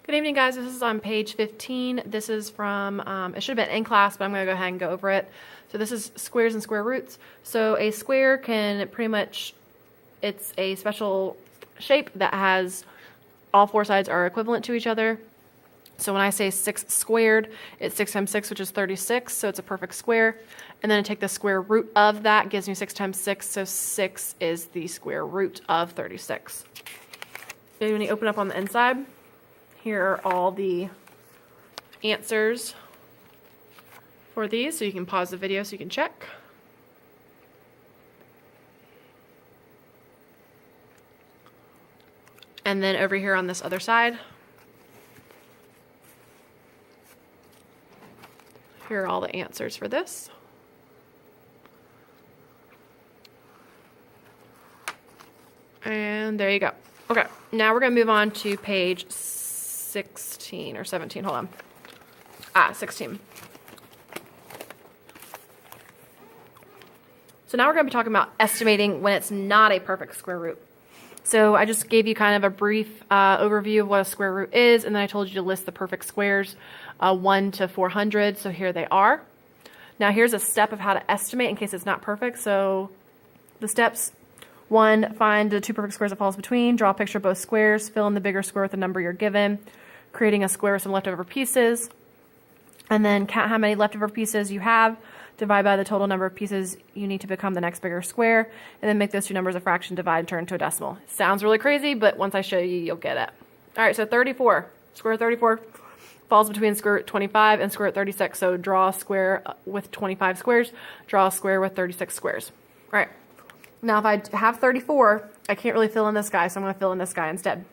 Good evening, guys. This is on page 15. This is from, it should have been in class, but I'm going to go ahead and go over it. So this is squares and square roots. So a square can pretty much, it's a special shape that has all four sides are equivalent to each other. So when I say 6 squared, it's 6 times 6, which is 36, so it's a perfect square. And then I take the square root of that, gives me 6 times 6, so 6 is the square root of 36. Then when you open up on the inside, here are all the answers for these, so you can pause the video so you can check. And then over here on this other side, here are all the answers for this. And there you go. Okay, now we're going to move on to page 16 or 17. Hold on. 16. So now we're going to be talking about estimating when it's not a perfect square root. So I just gave you kind of a brief overview of what a square root is, and then I told you to list the perfect squares, 1 to 400, so here they are. Now here's a step of how to estimate in case it's not perfect. So the steps: 1, find the two perfect squares that falls between, draw a picture of both squares, fill in the bigger square with the number you're given, creating a square with some leftover pieces, and then count how many leftover pieces you have, divide by the total number of pieces you need to become the next bigger square, and then make those two numbers a fraction, divide, and turn into a decimal. Sounds really crazy, but once I show you, you'll get it. All right, so 34. Square root 34 falls between square root 25 and square root 36. So draw a square with 25 squares, draw a square with 36 squares. All right. Now, if I have 34, I can't really fill in this guy, so I'm going to fill in this guy instead.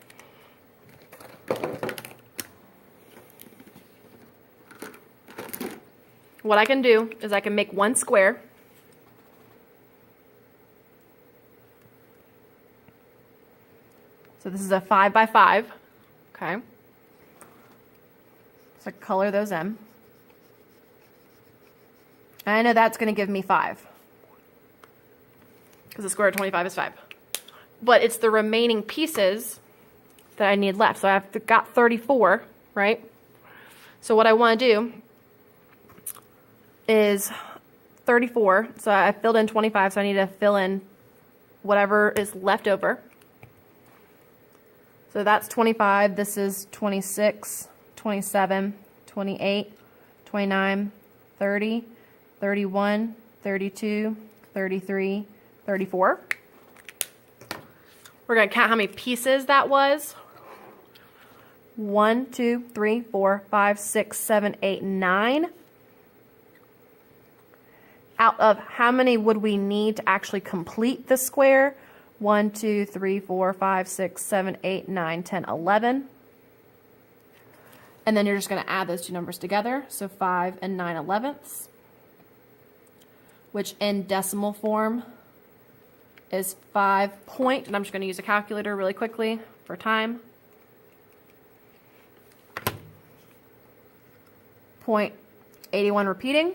What I can do is I can make one square. So this is a 5 by 5. Okay. So I color those in. And I know that's going to give me 5. Because the square root of 25 is 5. But it's the remaining pieces that I need left. So I've got 34, right? So what I want to do is 34. So I filled in 25, so I need to fill in whatever is left over. So that's 25. This is 26, 27, 28, 29, 30, 31, 32, 33, 34. We're going to count how many pieces that was. 1, 2, 3, 4, 5, 6, 7, 8, 9. Out of how many would we need to actually complete the square? 1, 2, 3, 4, 5, 6, 7, 8, 9, 10, 11. And then you're just going to add those two numbers together. So 5 and 9/11ths, which in decimal form is 5 point, and I'm just going to use a calculator really quickly for time. 0.81 repeating.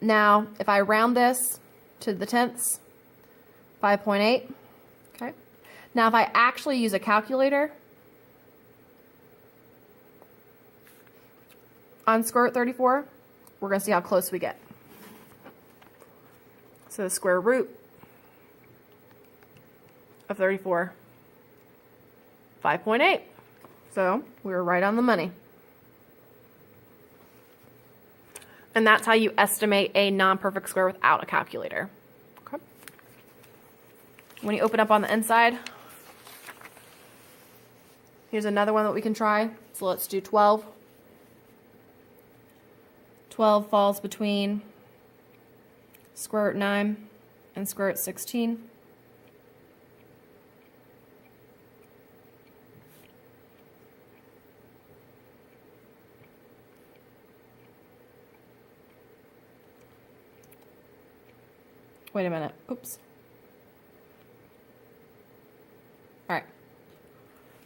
Now, if I round this to the tenths, 5.8. Okay. Now, if I actually use a calculator on square root 34, we're going to see how close we get. So the square root of 34, 5.8. So we were right on the money. And that's how you estimate a non-perfect square without a calculator. Okay. When you open up on the inside, here's another one that we can try. So let's do 12. 12 falls between square root 9 and square root 16. Wait a minute. Oops. All right.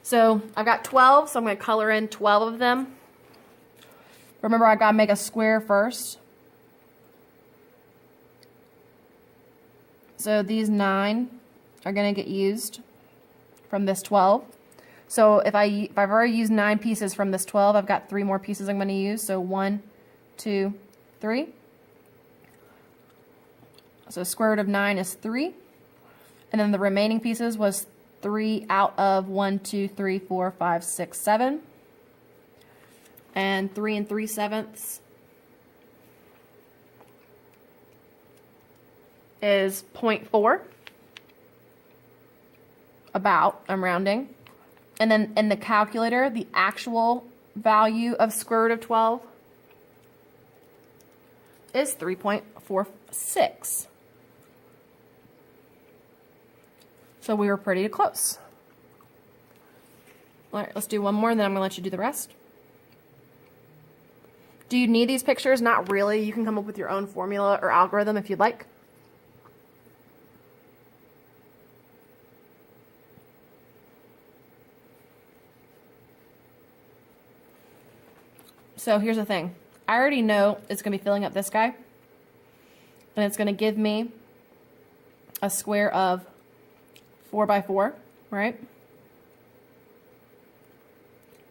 So I've got 12, so I'm going to color in 12 of them. Remember, I've got to make a square first. So these 9 are going to get used from this 12. So if I've already used 9 pieces from this 12, I've got 3 more pieces I'm going to use. So 1, 2, 3. So square root of 9 is 3. And then the remaining pieces was 3 out of 1, 2, 3, 4, 5, 6, 7. And 3 3/7 is 0.4. About, I'm rounding. And then in the calculator, the actual value of square root of 12 is 3.46. So we were pretty close. All right, let's do one more, and then I'm going to let you do the rest. Do you need these pictures? Not really. You can come up with your own formula or algorithm if you'd like. So here's the thing. I already know it's going to be filling up this guy. And it's going to give me a square of 4 by 4, right?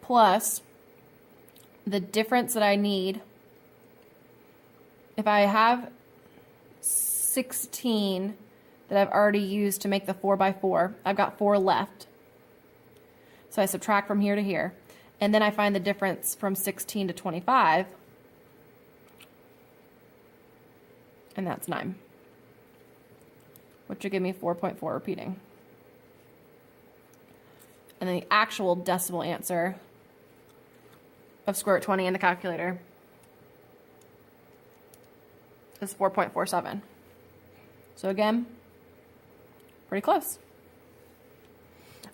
Plus the difference that I need. If I have 16 that I've already used to make the 4 by 4, I've got 4 left. So I subtract from here to here. And then I find the difference from 16 to 25. And that's 9. Which will give me 4.4 repeating. And then the actual decimal answer of square root 20 in the calculator is 4.47. So again, pretty close.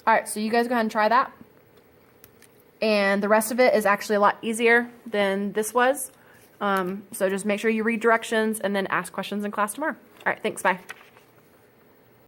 All right, so you guys go ahead and try that. And the rest of it is actually a lot easier than this was. So just make sure you read directions and then ask questions in class tomorrow. All right, thanks, bye.